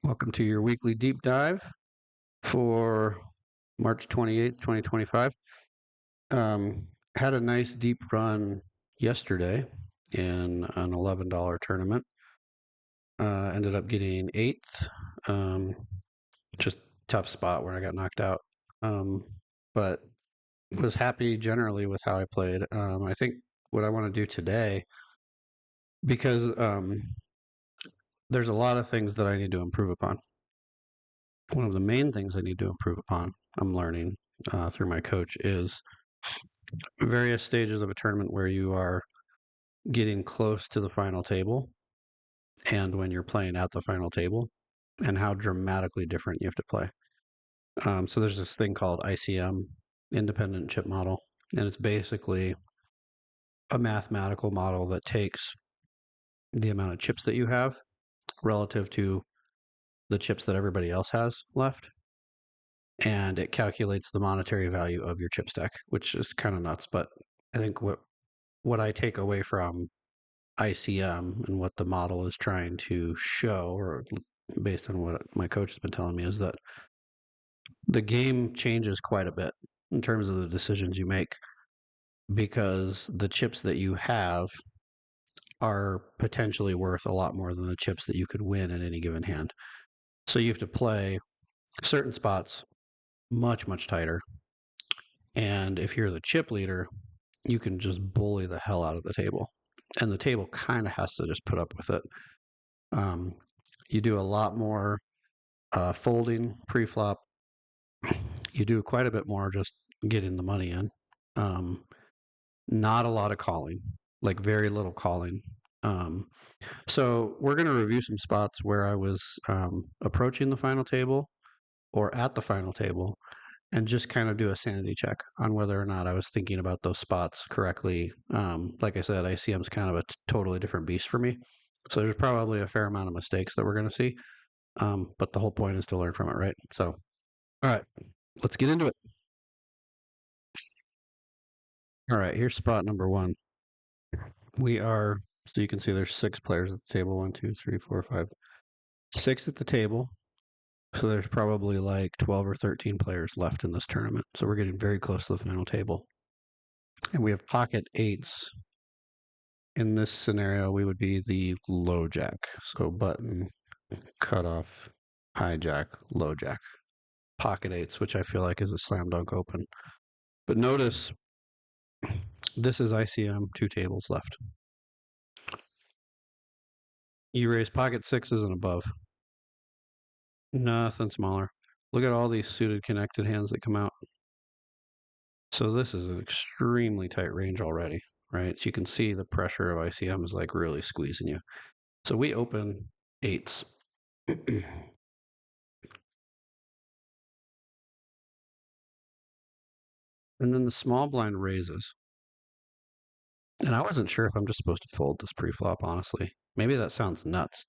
Welcome to your weekly deep dive for March 28th, 2025. Had a nice deep run yesterday in an $11 tournament. Ended up getting eighth. Just tough spot where I got knocked out. But was happy generally with how I played. I think what I want to do today, because there's a lot of things that I need to improve upon. One of the main things I need to improve upon, I'm learning through my coach, is various stages of a tournament where you are getting close to the final table and when you're playing at the final table and how dramatically different you have to play. So there's this thing called ICM, independent chip model, and it's basically a mathematical model that takes the amount of chips that you have relative to the chips that everybody else has left, and it calculates the monetary value of your chip stack, which is kind of nuts. But I think what I take away from ICM and what the model is trying to show, or based on what my coach has been telling me, is that the game changes quite a bit in terms of the decisions you make because the chips that you have are potentially worth a lot more than the chips that you could win in any given hand. So you have to play certain spots much, much tighter. And if you're the chip leader, you can just bully the hell out of the table. And the table kind of has to just put up with it. You do a lot more folding pre-flop. You do quite a bit more just getting the money in. Not a lot of calling, like very little calling. So we're going to review some spots where I was approaching the final table or at the final table and just kind of do a sanity check on whether or not I was thinking about those spots correctly. Like I said, ICM is kind of a totally different beast for me. So there's probably a fair amount of mistakes that we're going to see. But the whole point is to learn from it, right? So, all right, let's get into it. All right, here's spot number one. We are, so you can see there's 6 players at the table. 1, 2, 3, 4, 5, 6 at the table. So there's probably like 12 or 13 players left in this tournament. So we're getting very close to the final table. And we have pocket eights. In this scenario, we would be the low jack. So button, cutoff, hijack, low jack. Pocket eights, which I feel like is a slam dunk open. But notice this is ICM, 2 tables left. You raise pocket sixes and above. Nothing smaller. Look at all these suited connected hands that come out. So this is an extremely tight range already, right? So you can see the pressure of ICM is like really squeezing you. So we open eights. And then the small blind raises. And I wasn't sure if I'm just supposed to fold this pre-flop, honestly. Maybe that sounds nuts.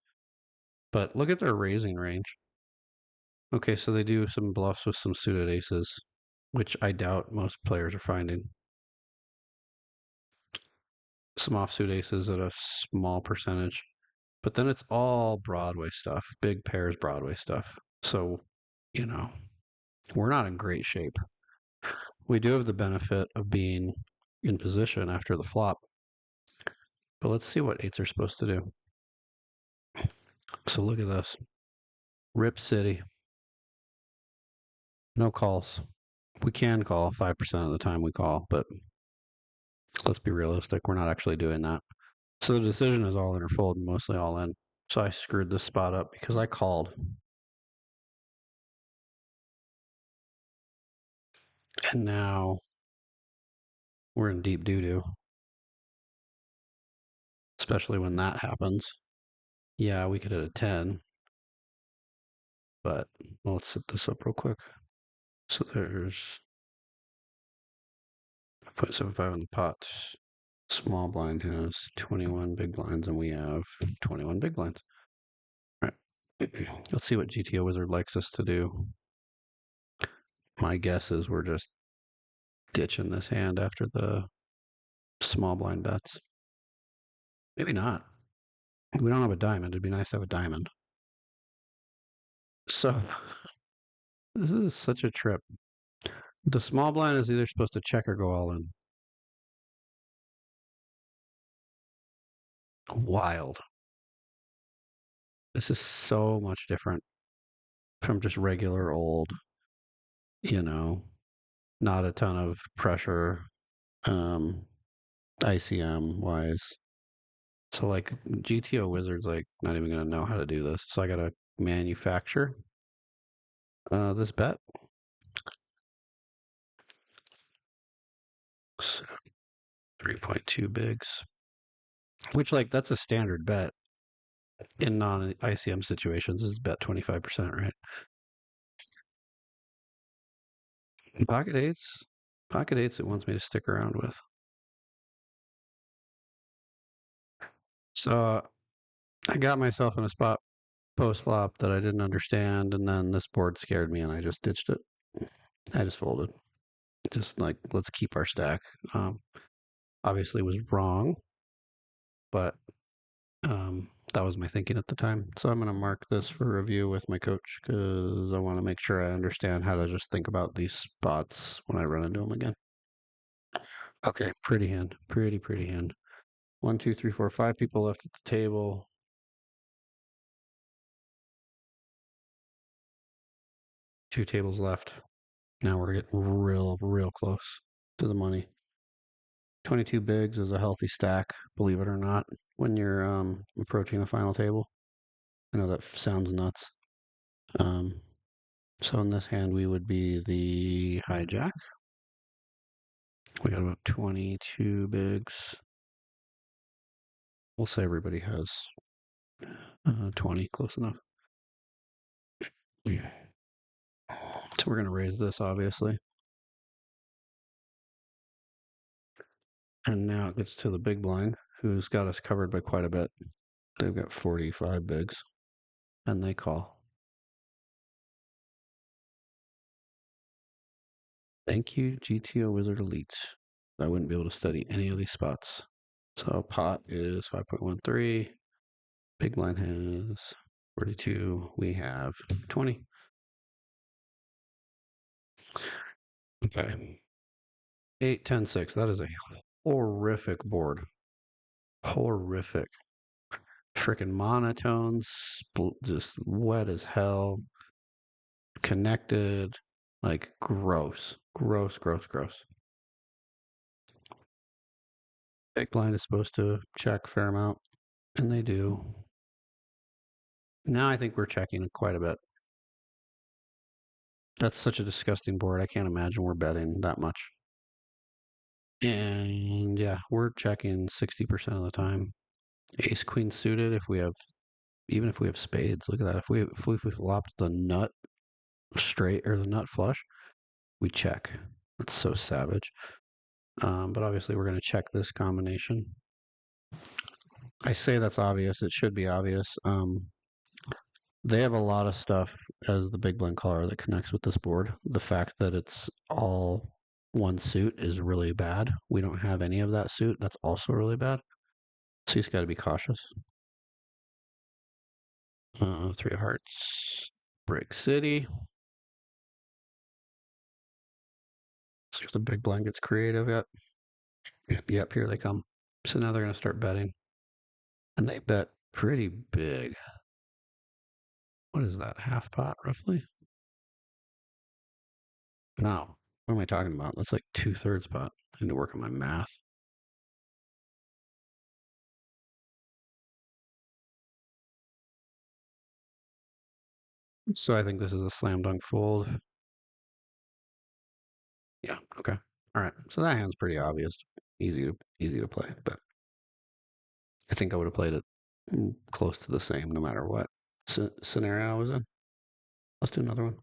But look at their raising range. Okay, so they do some bluffs with some suited aces, which I doubt most players are finding. Some offsuit aces at a small percentage. But then it's all Broadway stuff, big pairs Broadway stuff. So, you know, we're not in great shape. We do have the benefit of being in position after the flop. But let's see what eights are supposed to do. So look at this. Rip City. No calls. We can call 5% of the time we call, but let's be realistic. We're not actually doing that. So the decision is all in or fold, mostly all in. So I screwed this spot up because I called. And now we're in deep doo-doo. Especially when that happens. Yeah, we could hit a 10. But well, let's set this up real quick. So there's 0.75 in the pot. Small blind has 21 big blinds, and we have 21 big blinds. All right. Let's see what GTO Wizard likes us to do. My guess is we're just ditching this hand after the small blind bets. Maybe not. We don't have a diamond. It'd be nice to have a diamond. So this is such a trip. The small blind is either supposed to check or go all in. Wild. This is so much different from just regular old, you know, not a ton of pressure, um, ICM wise. So like GTO Wizard's like not even gonna know how to do this. So I gotta manufacture this bet. So 3.2 bigs. Which like that's a standard bet in non ICM situations is bet 25%, right? Pocket eights. Pocket eights it wants me to stick around with. So I got myself in a spot post flop that I didn't understand, and then this board scared me, and I just ditched it. I just folded. Just like let's keep our stack. Obviously was wrong, but that was my thinking at the time. So I'm going to mark this for review with my coach because I want to make sure I understand how to just think about these spots when I run into them again. Okay, pretty hand, pretty hand. 1, 2, 3, 4, 5 people left at the table. 2 tables left. Now we're getting real close to the money. 22 bigs is a healthy stack, believe it or not, when you're approaching the final table. I know that sounds nuts. Um, so in this hand, we would be the hijack. We got about 22 bigs. We'll say everybody has 20, close enough. Yeah. So we're going to raise this, obviously. And now it gets to the big blind, who's got us covered by quite a bit. They've got 45 bigs, and they call. Thank you, GTO Wizard Elite. I wouldn't be able to study any of these spots. So pot is 5.13. Big blind has 42. We have 20. Okay. 8, 10, 6. That is a horrific board. Horrific. Freaking monotones, just wet as hell, connected, like gross. Gross. Big blind is supposed to check a fair amount, and they do. Now I think we're checking quite a bit. That's such a disgusting board. I can't imagine we're betting that much. And yeah, we're checking 60% of the time. Ace queen suited if we have even if we have spades. Look at that. If we flopped the nut straight or the nut flush, we check. That's so savage. But obviously we're going to check this combination. I say that's obvious. It should be obvious. They have a lot of stuff as the big blind caller that connects with this board. The fact that it's all one suit is really bad. We don't have any of that suit. That's also really bad. So he's got to be cautious. 3 of hearts. Brick City. See if the big blind gets creative yet. Yep, here they come. So now they're going to start betting. And they bet pretty big. What is that? Half pot, roughly? No. What am I talking about? That's like 2/3 pot. I need to work on my math. So I think this is a slam dunk fold. Yeah, okay. All right. So that hand's pretty obvious. Easy to play, but I think I would have played it close to the same no matter what scenario I was in. Let's do another one.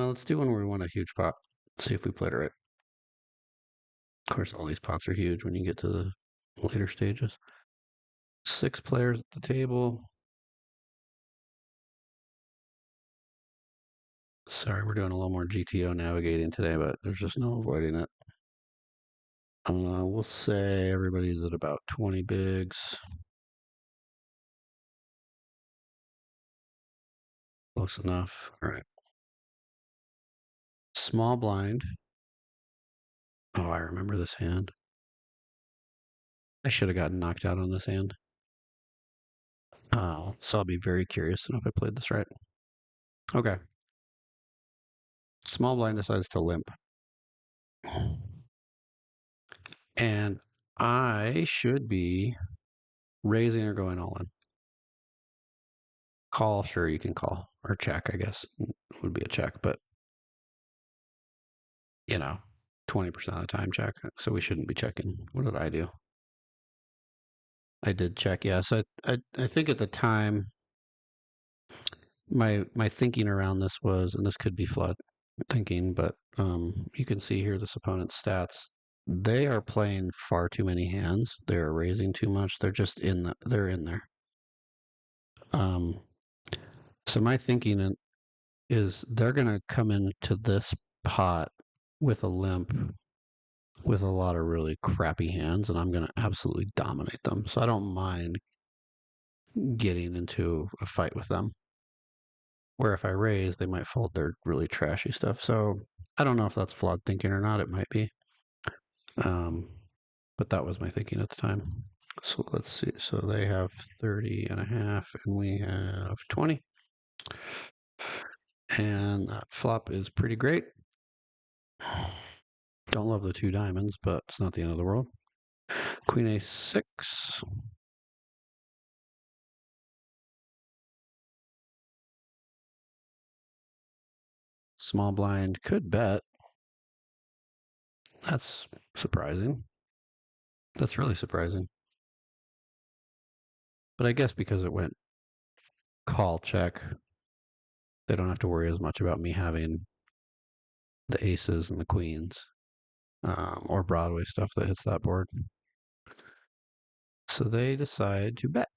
Let's do one where we want a huge pot. See if we played it right. Of course, all these pots are huge when you get to the later stages. 6 players at the table. Sorry, we're doing a little more GTO navigating today, but there's just no avoiding it. We'll say everybody's at about 20 bigs. Close enough. All right. Small blind. Oh, I remember this hand. I should have gotten knocked out on this hand. So I'll be very curious to know if I played this right. Okay. Small blind decides to limp. And I should be raising or going all in. Call, sure, you can call. Or check, I guess. Would be a check, but, you know, 20% of the time check. So we shouldn't be checking. What did I do? I did check, yes. I think at the time, my thinking around this was, and this could be flood thinking, but you can see here this opponent's stats. They are playing far too many hands. They're raising too much. They're just they're in there. Um, so my thinking is they're going to come into this pot with a limp with a lot of really crappy hands, and I'm going to absolutely dominate them. So I don't mind getting into a fight with them. Where if I raise, they might fold their really trashy stuff. So I don't know if that's flawed thinking or not. It might be. Um, but that was my thinking at the time. So let's see. So they have 30 and a half, and we have 20. And that flop is pretty great. Don't love the two diamonds, but it's not the end of the world. Queen a6. Small blind could bet. That's surprising. That's really surprising. But I guess because it went call check, they don't have to worry as much about me having the aces and the queens or Broadway stuff that hits that board. So they decide to bet.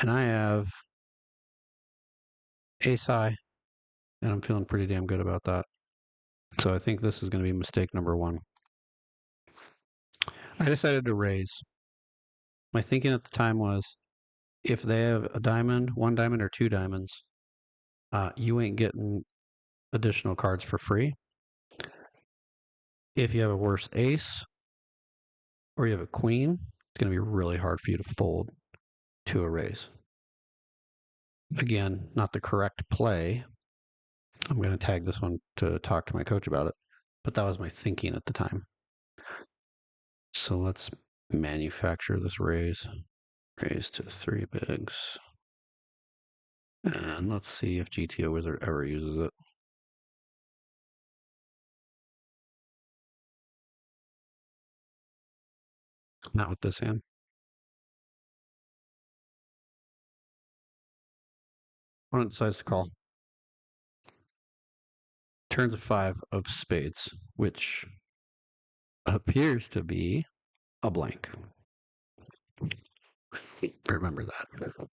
And I have ace high, and I'm feeling pretty damn good about that. So I think this is going to be mistake number one. I decided to raise. My thinking at the time was if they have a diamond, one diamond, or two diamonds, you ain't getting additional cards for free. If you have a worse ace or you have a queen, it's going to be really hard for you to fold to a raise. Again, not the correct play. I'm going to tag this one to talk to my coach about it, but that was my thinking at the time. So let's manufacture this raise. Raise to three bigs. And let's see if GTO Wizard ever uses it. Not with this hand. Opponent decides to call. Turns a five of spades, which appears to be a blank. Remember that.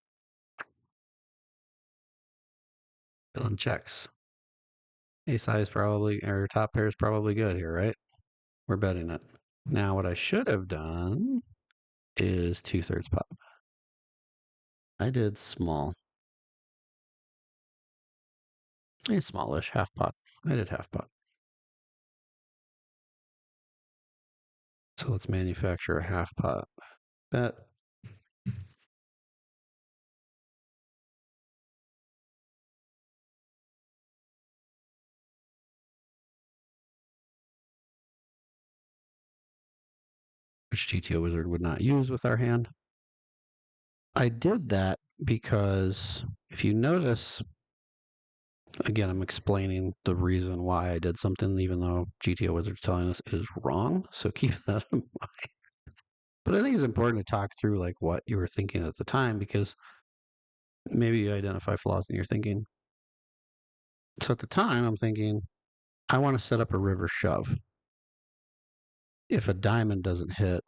Villain checks. Ace high is probably, or top pair is probably good here, right? We're betting it. Now, what I should have done is 2/3 pot. I did small. Smallish, half pot. I did half pot. So let's manufacture a half pot bet. Which GTO Wizard would not use with our hand. I did that because if you notice, again, I'm explaining the reason why I did something, even though GTO Wizard's telling us it is wrong. So keep that in mind. But I think it's important to talk through like what you were thinking at the time because maybe you identify flaws in your thinking. So at the time, I'm thinking, I want to set up a river shove. If a diamond doesn't hit,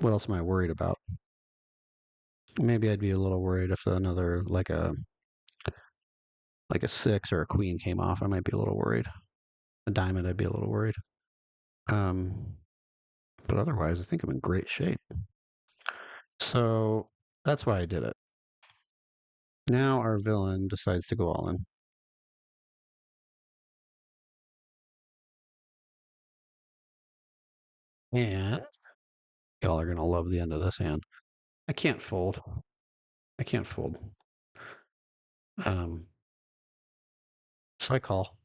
what else am I worried about? Maybe I'd be a little worried if another like a six or a queen came off. I might be a little worried. A diamond, I'd be a little worried. But otherwise, I think I'm in great shape. So that's why I did it. Now our villain decides to go all in. And y'all are going to love the end of this hand. I can't fold. I can't fold. Um, so I call.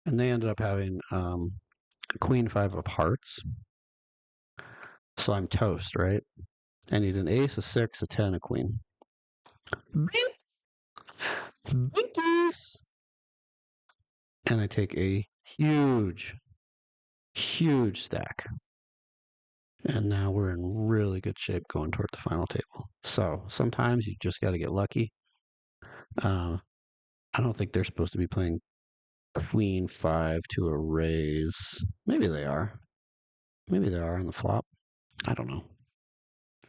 And they ended up having queen five of hearts. So I'm toast, right? I need an ace, a six, a 10, a queen. Binkies! And I take a huge, huge stack. And now we're in really good shape going toward the final table. So sometimes you just got to get lucky. I don't think they're supposed to be playing queen five to a raise. Maybe they are. Maybe they are on the flop. I don't know.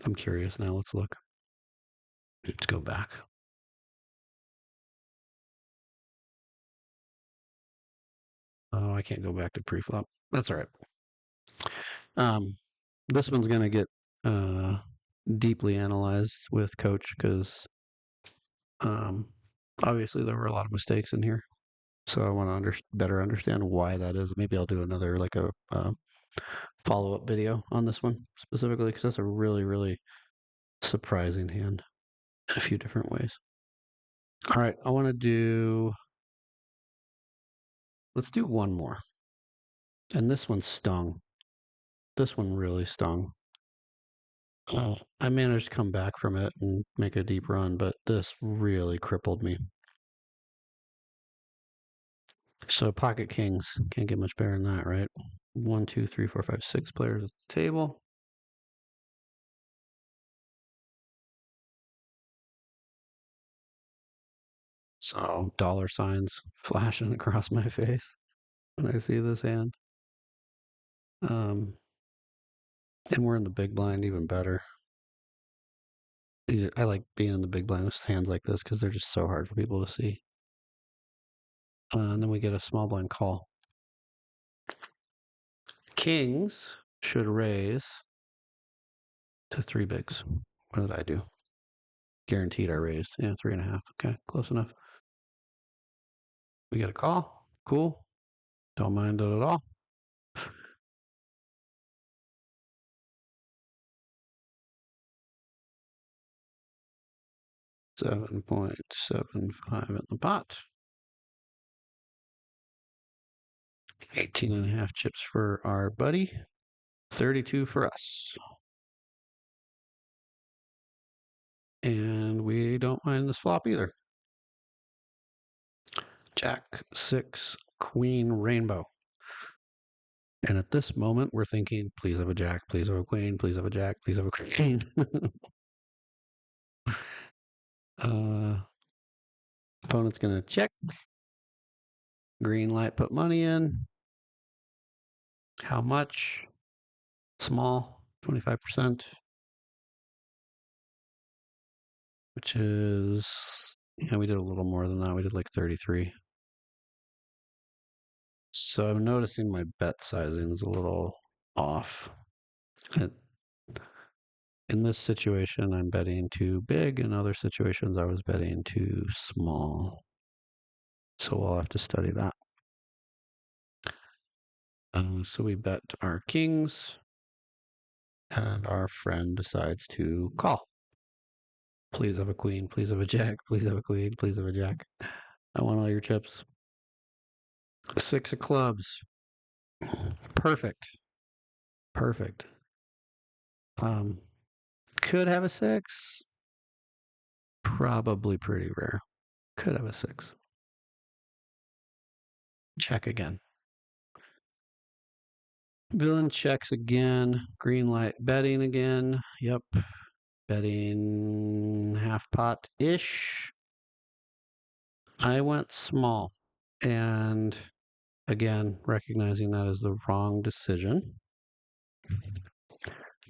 I'm curious now. Let's look. Let's go back. Oh, I can't go back to pre-flop. That's all right. This one's gonna get deeply analyzed with coach because obviously there were a lot of mistakes in here. So I want to better understand why that is. Maybe I'll do another like a follow-up video on this one specifically because that's a really, really surprising hand in a few different ways. All right, I want to do. Let's do one more, and this one stung. This one really stung. I managed to come back from it and make a deep run, but this really crippled me. So pocket kings can't get much better than that, right? 1, 2, 3, 4, 5, 6 players at the table. So dollar signs flashing across my face when I see this hand. And we're in the big blind, even better. I like being in the big blind with hands like this because they're just so hard for people to see. And then we get a small blind call. Kings should raise to 3 bigs. What did I do? Guaranteed I raised. Yeah, 3.5. Okay, close enough. We get a call. Cool. Don't mind it at all. $7.75 in the pot. 18.5 chips for our buddy. 32 for us. And we don't mind this flop either. Jack, 6, Queen, Rainbow. And at this moment, we're thinking, please have a jack, please have a queen, please have a jack, please have a queen. Opponent's going to check. Green light, put money in. How much? Small, 25%. Which is, yeah, we did a little more than that. We did like 33. So I'm noticing my bet sizing is a little off. In this situation, I'm betting too big. In other situations, I was betting too small. So we'll have to study that. So we bet our kings, and our friend decides to call. Please have a queen. Please have a jack. Please have a queen. Please have a jack. I want all your chips. 6 of clubs. Perfect. Perfect. Could have a 6. Probably pretty rare. Could have a 6. Check again. Villain checks again. Green light betting again. Yep. Betting half pot ish. I went small. And again, recognizing that is the wrong decision.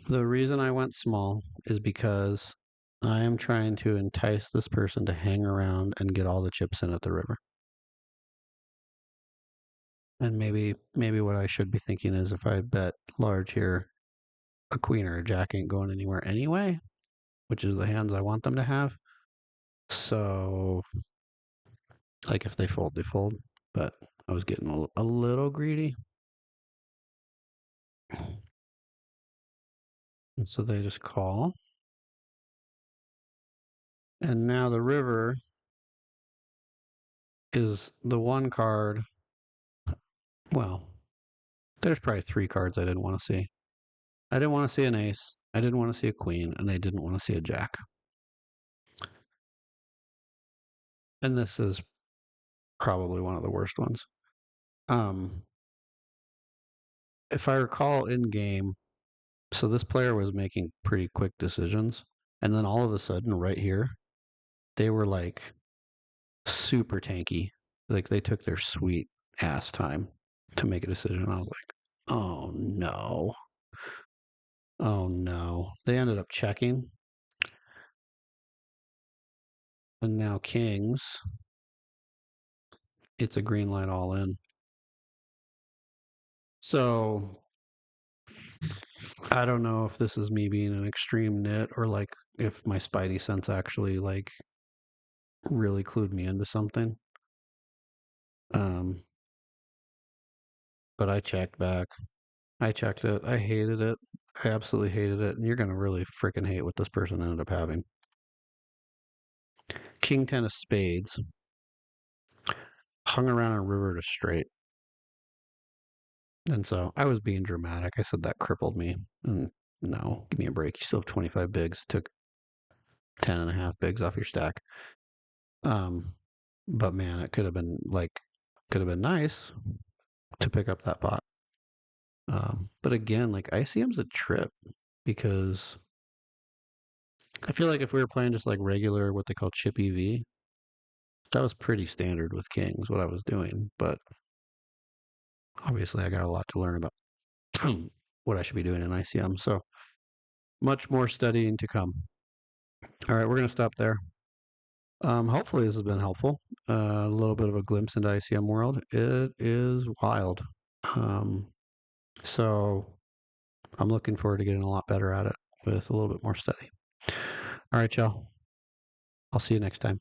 The reason I went small is because I am trying to entice this person to hang around and get all the chips in at the river. And maybe what I should be thinking is if I bet large here, a queen or a jack ain't going anywhere anyway, which is the hands I want them to have. So, like, if they fold, they fold. But I was getting a little greedy. And so they just call. And now the river is the one card. Well, there's probably three cards I didn't want to see. I didn't want to see an ace. I didn't want to see a queen. And I didn't want to see a jack. And this is probably one of the worst ones. Um, if I recall in game, so this player was making pretty quick decisions. And then all of a sudden, right here, they were like super tanky. Like they took their sweet ass time to make a decision. I was like, oh no. Oh no. They ended up checking. And now kings. It's a green light all in. So I don't know if this is me being an extreme nit or like if my spidey sense actually like really clued me into something. Um, but I checked back. I checked it. I hated it. I absolutely hated it. And you're gonna really freaking hate what this person ended up having. King ten of spades hung around a river to straight. And so I was being dramatic. I said that crippled me. And no, give me a break. You still have 25 bigs. Took 10 and a half bigs off your stack. Um, but man, it could have been nice to pick up that pot. But again, like ICM's a trip because I feel like if we were playing just like regular, what they call chip EV, that was pretty standard with kings, what I was doing. But obviously, I got a lot to learn about what I should be doing in ICM. So much more studying to come. All right, we're going to stop there. Hopefully, this has been helpful. A little bit of a glimpse into ICM world. It is wild. Um, so I'm looking forward to getting a lot better at it with a little bit more study. All right, y'all. I'll see you next time.